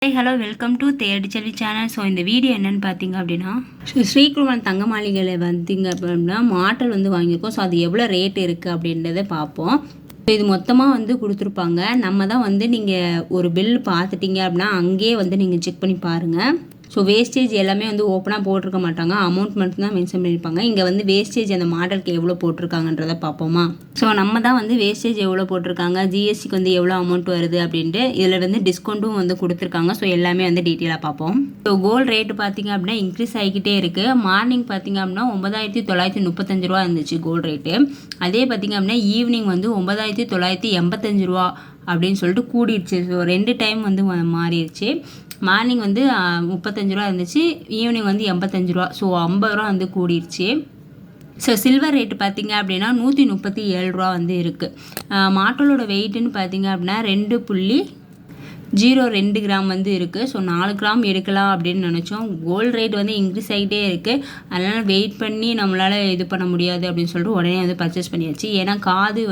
Hello welcome to தேடி செல்வி channel. So இந்த video என்னென்னு பார்த்தீங்க அப்படின்னா ஸ்ரீகுமரன் தங்க மாளிகையில் வந்தீங்க அப்படின்னா மாட்டல் வாங்கியிருக்கோம். ஸோ அது எவ்வளோ ரேட் இருக்குது அப்படின்றத பார்ப்போம். ஸோ இது மொத்தமாக கொடுத்துருப்பாங்க. நம்ம தான் நீங்கள் ஒரு பில் பார்த்துட்டிங்க அப்படின்னா அங்கேயே நீங்கள் செக் பண்ணி பாருங்கள். ஸோ வேஸ்டேஜ் எல்லாமே ஓப்பனாக போட்டிருக்க மாட்டாங்க, அமௌண்ட் மட்டும் தான் மென்ஷன் பண்ணியிருப்பாங்க. இங்கே வேஸ்டேஜ் அந்த மாடலுக்கு எவ்வளோ போட்டிருக்காங்கன்றதை பார்ப்போமா. ஸோ நம்ம தான் வேஸ்டேஜ் எவ்வளோ போட்டிருக்காங்க, ஜிஎஸ்டிக்கு எவ்வளோ அமௌண்ட் வருது அப்படின்ட்டு இதில் டிஸ்கவுண்ட்டும் கொடுத்துருக்காங்க. ஸோ எல்லாமே டீட்டெயிலாக பார்ப்போம். ஸோ கோல்டு ரேட்டு பார்த்திங்க அப்படின்னா இன்க்ரீஸ் ஆகிக்கிட்டே இருக்குது. மார்னிங் பார்த்திங்க அப்படின்னா 9935 ரூபா இருந்துச்சு கோல்டு ரேட்டு. அதே பார்த்திங்க அப்படின்னா ஈவினிங் 9985 ரூபா அப்படின்னு சொல்லிட்டு கூடிடுச்சு. ஸோ 2 டைம் மாறிடுச்சு. மார்னிங் 35 ரூபா இருந்துச்சு, ஈவினிங் 85 ரூபா. ஸோ 50 ரூபா கூடிருச்சு. ஸோ சில்வர் ரேட்டு பார்த்திங்க அப்படின்னா 137 ரூபா இருக்குது. மாட்டலோட வெயிட்டுன்னு பார்த்திங்க அப்படின்னா 2.02 கிராம் இருக்குது. ஸோ 4 கிராம் எடுக்கலாம் அப்படின்னு நினச்சோம். கோல்டு ரேட் இன்க்ரீஸ் ஆகிட்டே இருக்குது. அதனால் வெயிட் பண்ணி நம்மளால் இது பண்ண முடியாது அப்படின்னு சொல்லிட்டு உடனே பர்ச்சேஸ் பண்ணியாச்சு. ஏன்னா காது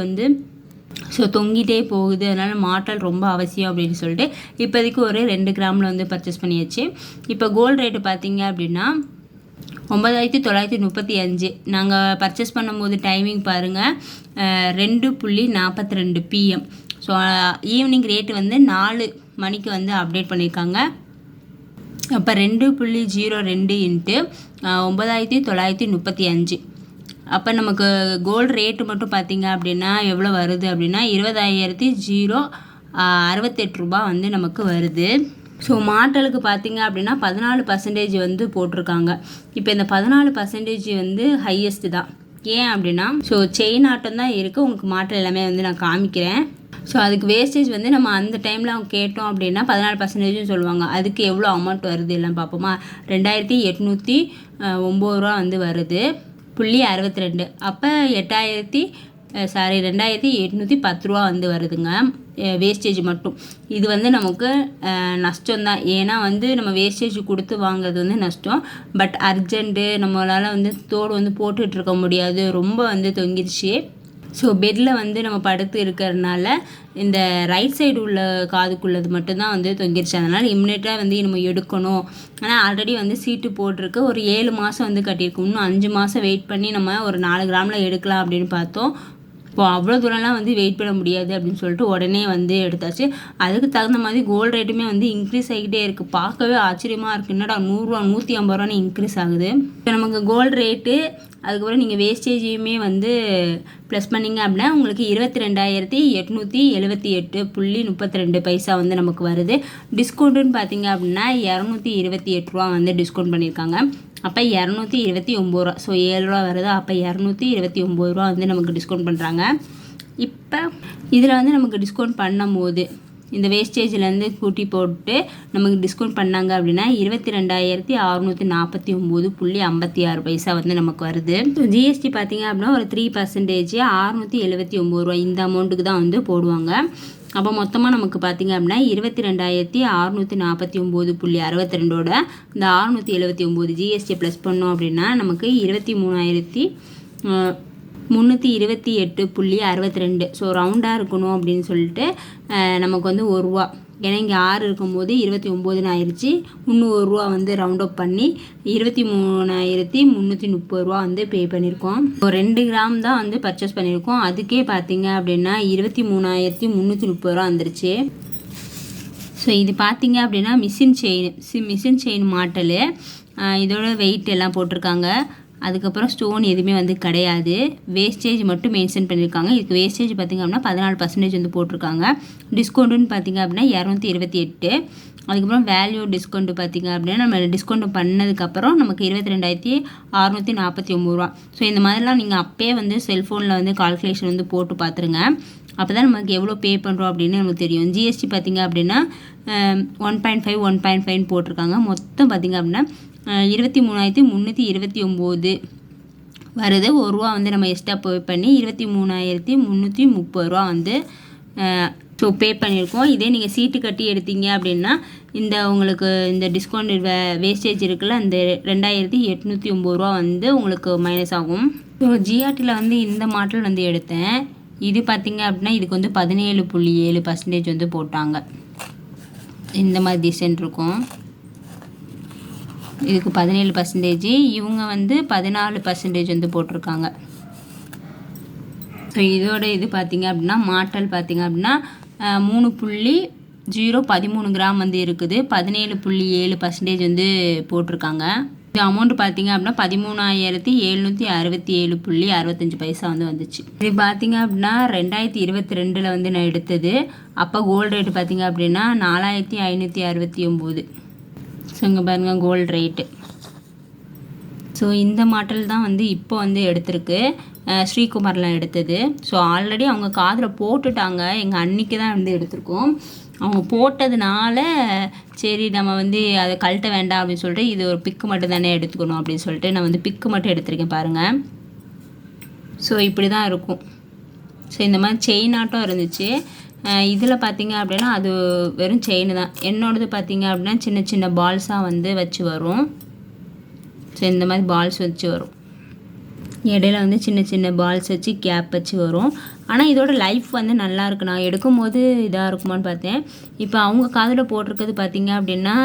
ஸோ தொங்கிட்டே போகுது, அதனால் மாட்டல் ரொம்ப அவசியம் அப்படின்னு சொல்லிட்டு இப்போதைக்கு ஒரு 2 கிராமில் பர்ச்சேஸ் பண்ணியாச்சு. இப்போ கோல்டு ரேட்டு பார்த்திங்க அப்படின்னா 9935. நாங்கள் பர்ச்சேஸ் பண்ணும்போது டைமிங் பாருங்கள் 2:42 PM. ஸோ ஈவினிங் ரேட்டு 4 மணிக்கு அப்டேட் பண்ணியிருக்காங்க. அப்போ 2.02 இன்ட்டு 9935. அப்போ நமக்கு கோல்டு ரேட்டு மட்டும் பார்த்திங்க அப்படின்னா எவ்வளோ வருது அப்படின்னா 20,068 ரூபா நமக்கு வருது. ஸோ மாட்டலுக்கு பார்த்திங்க அப்படின்னா 14% போட்டிருக்காங்க. இப்போ இந்த 14% ஹையஸ்ட்டு தான். ஏன் அப்படின்னா ஸோ செயின் ஆட்டம் தான் இருக்குது. உங்களுக்கு மாட்டல் எல்லாமே நான் காமிக்கிறேன். ஸோ அதுக்கு வேஸ்டேஜ் நம்ம அந்த டைமில் அவங்க கேட்டோம் அப்படின்னா 14% சொல்லுவாங்க. அதுக்கு எவ்வளோ அமௌண்ட் வருது எல்லாம் பார்ப்போமா. 2809 ரூபா வருது. 0.62. அப்போ 2810 ரூபா வருதுங்க வேஸ்டேஜ் மட்டும். இது நமக்கு நஷ்டம் தான். ஏன்னா நம்ம வேஸ்டேஜ் கொடுத்து வாங்குறது நஷ்டம். பட் அர்ஜென்ட்டு நம்மளால் தோடு போட்டுட்ருக்க முடியாது, ரொம்ப தொங்கிருச்சு. ஸோ பெட்டில் நம்ம படுத்து இருக்கிறதுனால இந்த ரைட் சைடு உள்ள காதுக்குள்ளது மட்டும்தான் தொங்கிருச்சு. அதனால் இம்மிடியட்டாக நம்ம எடுக்கணும். ஆனால் ஆல்ரெடி சீட்டு போட்டிருக்கு. ஒரு 7 மாதம் கட்டியிருக்கோம். இன்னும் 5 மாதம் வெயிட் பண்ணி நம்ம ஒரு 4 கிராமில் எடுக்கலாம் அப்படின்னு பார்த்தோம். இப்போ அவ்வளோ தூரம்லாம் வெயிட் பண்ண முடியாது அப்படின்னு சொல்லிட்டு உடனே எடுத்தாச்சு. அதுக்கு தகுந்த மாதிரி கோல்டு ரேட்டுமே இன்க்ரீஸ் ஆகிக்கிட்டே இருக்குது. பார்க்கவே ஆச்சரியமாக இருக்குது. என்னடா 100 ரூபா 150 ரூபான்னு இன்க்ரீஸ் ஆகுது. இப்போ நமக்கு கோல்டு ரேட்டு அதுக்கப்புறம் நீங்கள் வேஸ்டேஜையுமே ப்ளஸ் பண்ணிங்க அப்படின்னா உங்களுக்கு 22,878.32 பைசா நமக்கு வருது. டிஸ்கவுண்ட்டுன்னு பார்த்தீங்க அப்படின்னா 228 ரூபா டிஸ்கவுண்ட் பண்ணியிருக்காங்க. அப்போ 229 ரூபா. ஸோ 7 ரூபா வருது. அப்போ 229 ரூபா நமக்கு டிஸ்கவுண்ட் பண்ணுறாங்க. இப்போ இதில் நமக்கு டிஸ்கவுண்ட் பண்ணும் போது இந்த வேஸ்டேஜ்லேருந்து கூட்டி போட்டு நமக்கு டிஸ்கவுண்ட் பண்ணாங்க அப்படின்னா 22,649.56 பைசா நமக்கு வருது. ஸோ ஜிஎஸ்டி பார்த்திங்க அப்படின்னா ஒரு 3% 679 ரூபா இந்த அமௌண்ட்டுக்கு தான் போடுவாங்க. அப்போ மொத்தமாக நமக்கு பார்த்திங்க அப்படின்னா 22,649.62 இந்த 679 ஜிஎஸ்டி ப்ளஸ் பண்ணோம் அப்படின்னா நமக்கு 23,328.62. ஸோ ரவுண்டாக இருக்கணும் அப்படின்னு சொல்லிட்டு நமக்கு 1 ரூபா. ஏன்னா இங்கே 6 இருக்கும்போது 29 ஆயிடுச்சு. இன்னும் 1 ரூபா ரவுண்ட் அப் பண்ணி 23,330 ரூபா பே பண்ணியிருக்கோம். இப்போ 2 கிராம் தான் பர்ச்சேஸ் பண்ணியிருக்கோம். அதுக்கே பார்த்தீங்க அப்படின்னா 23,330 ரூபா வந்துருச்சு. ஸோ இது பார்த்தீங்க அப்படின்னா மிஷின் செயின் மாட்டல். இதோட வெயிட் எல்லாம் போட்டிருக்காங்க. அதுக்கப்புறம் ஸ்டோன் எதுவுமே கிடையாது. வேஸ்டேஜ் மட்டும் மென்ஷன் பண்ணியிருக்காங்க. இதுக்கு வேஸ்டேஜ் பார்த்திங்க அப்படின்னா 14% போட்டிருக்காங்க. டிஸ்கவுண்ட்டுன்னு பார்த்திங்க அப்படின்னா 228. அதுக்கப்புறம் வேல்யூ டிஸ்கவுண்ட்டு பார்த்திங்க அப்படின்னா நம்ம டிஸ்கவுண்ட் பண்ணதுக்கப்புறம் நமக்கு 22,649 ரூபா. ஸோ இந்த மாதிரிலாம் நீங்கள் அப்போயே செல்ஃபோனில் கால்குலேஷன் போட்டு பார்த்துருங்க. அப்போ தான் நமக்கு எவ்வளோ பே பண்ணுறோம் அப்படின்னு நமக்கு தெரியும். ஜிஎஸ்டி பார்த்திங்க அப்படின்னா 1.5 போட்டிருக்காங்க. மொத்தம் பார்த்திங்க அப்படின்னா 23,329 வருது. 1 ரூபா நம்ம எக்ஸ்ட்ரா பே பண்ணி 23,330 ரூபா ஸோ பே பண்ணியிருக்கோம். இதே நீங்கள் சீட்டு கட்டி எடுத்தீங்க அப்படின்னா உங்களுக்கு இந்த டிஸ்கவுண்ட் வேஸ்டேஜ் இருக்குல்ல, அந்த 2,809 ரூபா உங்களுக்கு மைனஸ் ஆகும். ஸோ ஜிஆர்டியில் இந்த மாடல் எடுத்தேன். இது பார்த்திங்க அப்படின்னா இதுக்கு 17.7% போட்டாங்க. இந்த மாதிரி டிசைன் இருக்கும். இதுக்கு 17%, இவங்க வந்து 14% வந்து போட்டிருக்காங்க. ஸோ இதோட இது பார்த்திங்க அப்படின்னா மாட்டல் பார்த்திங்க அப்படின்னா 3.013 கிராம் வந்து இருக்குது. 17.7% வந்து போட்டிருக்காங்க. இது அமௌண்ட் பார்த்திங்க அப்படின்னா 13,767.65 வந்து வந்துச்சு. இது பார்த்திங்க அப்படின்னா 2022 வந்து நான் எடுத்தது. அப்போ கோல்டு ரேட்டு பார்த்திங்க அப்படின்னா 4,569. ஸோ இங்கே பாருங்கள் கோல்டு ரேட்டு. ஸோ இந்த மாடல் தான் வந்து இப்போ வந்து எடுத்திருக்கு, ஸ்ரீகுமாரில் எடுத்தது. ஸோ ஆல்ரெடி அவங்க காதில் போட்டுட்டாங்க, எங்கள் அன்னிக்கு தான் வந்து எடுத்திருக்கோம். அவங்க போட்டதுனால சரி நம்ம வந்து அதை கழட்ட வேண்டாம் அப்படின்னு சொல்லிட்டு இது ஒரு பிக்கு மட்டும் தானே எடுத்துக்கணும் அப்படின்னு சொல்லிட்டு நான் வந்து பிக்கு மட்டும் எடுத்திருக்கேன் பாருங்கள். ஸோ இப்படி தான் இருக்கும். ஸோ இந்த மாதிரி செயின் ஆட்டம் இருந்துச்சு. இதில் பார்த்திங்க அப்படின்னா அது வெறும் செயின் தான். என்னோடது பார்த்திங்க அப்படின்னா சின்ன சின்ன பால்ஸாக வந்து வச்சு வரும். ஸோ இந்த மாதிரி பால்ஸ் வச்சு வரும். இடையில வந்து சின்ன சின்ன பால்ஸ் வச்சு கேப் வச்சு வரும். ஆனால் இதோட லைஃப் வந்து நல்லாயிருக்கு. நான் எடுக்கும்போது இதாக இருக்குமான்னு பார்த்தேன். இப்போ அவங்க காதில் போட்டிருக்கிறது பார்த்திங்க அப்படின்னா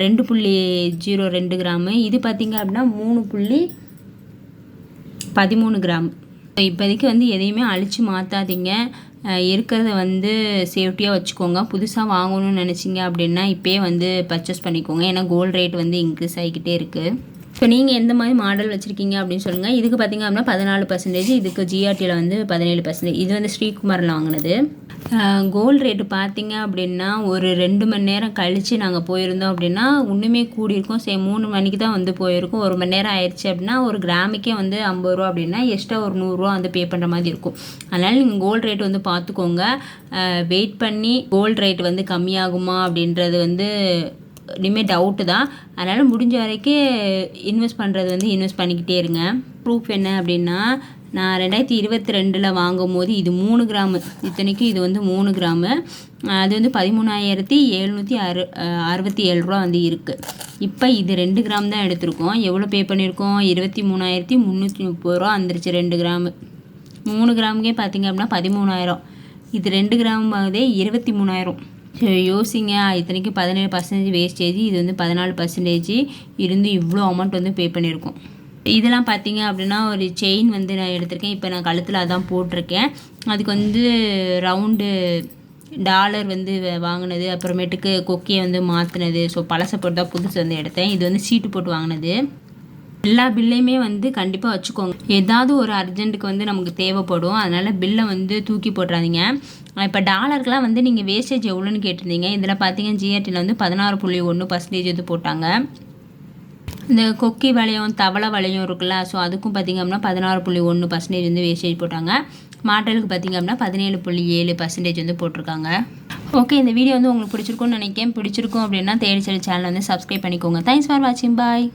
2.02 கிராமு. இது பார்த்திங்க அப்படின்னா 3.13 கிராம். இப்போதைக்கு வந்து எதையுமே அழித்து மாற்றாதீங்க, இருக்கிறத வந்து சேஃப்டியாக வச்சுக்கோங்க. புதுசாக வாங்கணும்னு நினச்சிங்க அப்படின்னா இப்போயே வந்து பர்ச்சேஸ் பண்ணிக்கோங்க. ஏன்னா கோல்டு ரேட் வந்து இன்க்ரீஸ் ஆகிக்கிட்டே இருக்குது. ஸோ நீங்கள் எந்த மாதிரி மாடல் வச்சுருக்கீங்க அப்படின்னு சொல்லுங்கள். இதுக்கு பார்த்திங்க அப்படின்னா 14%, இதுக்கு ஜிஆர்டியில் வந்து 17%. இது வந்து ஸ்ரீகுமாரில் வாங்கினது. கோல்டு ரேட்டு பார்த்திங்க அப்படின்னா ஒரு 2 மணி நேரம் கழித்து நாங்கள் போயிருந்தோம் அப்படின்னா ஒன்றுமே கூடியிருக்கோம். 3 மணிக்கு தான் வந்து போயிருக்கோம். 1 மணி நேரம் ஆயிடுச்சு அப்படின்னா ஒரு கிராமுக்கே வந்து 50 ரூபா அப்படின்னா எக்ஸ்ட்ரா ஒரு 100 ரூபா வந்து பே பண்ணுற மாதிரி இருக்கும். அதனால் நீங்கள் கோல்டு ரேட் வந்து பார்த்துக்கோங்க. வெயிட் பண்ணி கோல்டு ரேட் வந்து கம்மியாகுமா அப்படின்றது வந்து இனிமேல் டவுட்டு தான். அதனால் முடிஞ்ச வரைக்கும் இன்வெஸ்ட் பண்ணுறது வந்து இன்வெஸ்ட் பண்ணிக்கிட்டே இருங்க. ப்ரூஃப் என்ன அப்படின்னா நான் 2022 வாங்கும் போது இது 3 கிராமு, இத்தனைக்கும் இது வந்து 3 கிராமு. அது வந்து 13,767 ரூபா வந்து இருக்குது. இப்போ இது 2 கிராம் தான் எடுத்திருக்கோம். எவ்வளோ பே பண்ணியிருக்கோம்? 23,330 ரூபா வந்துருச்சு 2 கிராமு. 3 கிராமுக்கே பார்த்திங்க அப்படின்னா 13,000. இது 2 கிராம் ஆகுதே 23,000. யோசிங்க, இத்தனைக்கு 17% வேஸ்டேஜ், இது வந்து 14% இருந்து இவ்வளோ அமௌண்ட் வந்து பே பண்ணியிருக்கோம். இதெல்லாம் பார்த்தீங்க அப்படின்னா ஒரு செயின் வந்து நான் எடுத்திருக்கேன். இப்போ நான் கழுத்தில் அதான் போட்டிருக்கேன். அதுக்கு வந்து ரவுண்டு டாலர் வந்து வாங்கினது, அப்புறமேட்டுக்கு கொக்கியை வந்து மாற்றினது. ஸோ பழசை போட்டு தான் புதுசு வந்து எடுத்தேன். இது வந்து சீட்டு போட்டு வாங்கினது. எல்லா பில்லையுமே வந்து கண்டிப்பாக வச்சுக்கோங்க. ஏதாவது ஒரு அர்ஜென்ட்டுக்கு வந்து நமக்கு தேவைப்படும். அதனால் பில்லை வந்து தூக்கி போட்டுறாதீங்க. இப்போ டாலருக்கெலாம் வந்து நீங்கள் வேஸ்டேஜ் எவ்வளோன்னு கேட்டிருந்தீங்க. இதில் பார்த்தீங்கன்னா ஜிஆர்டியில் வந்து 16.1% வந்து போட்டாங்க. இந்த கொக்கி வளையம் தவளை வளையம் இருக்குல்ல, ஸோ அதுக்கும் பார்த்திங்க அப்படின்னா 16.1% வந்து வேஸ்டேஜ் போட்டாங்க. மாடலுக்கு பார்த்திங்க அப்படின்னா 17.7% வந்து போட்டிருக்காங்க. ஓகே, இந்த வீடியோ வந்து உங்களுக்கு பிடிச்சிருக்கும்னு நினைக்கிறேன். பிடிச்சிருக்கும் அப்படின்னா தேடி சேனல் வந்து சப்ஸ்கிரைப் பண்ணிக்கோங்க. தேங்க்ஸ் ஃபார் வாட்சிங். பாய்.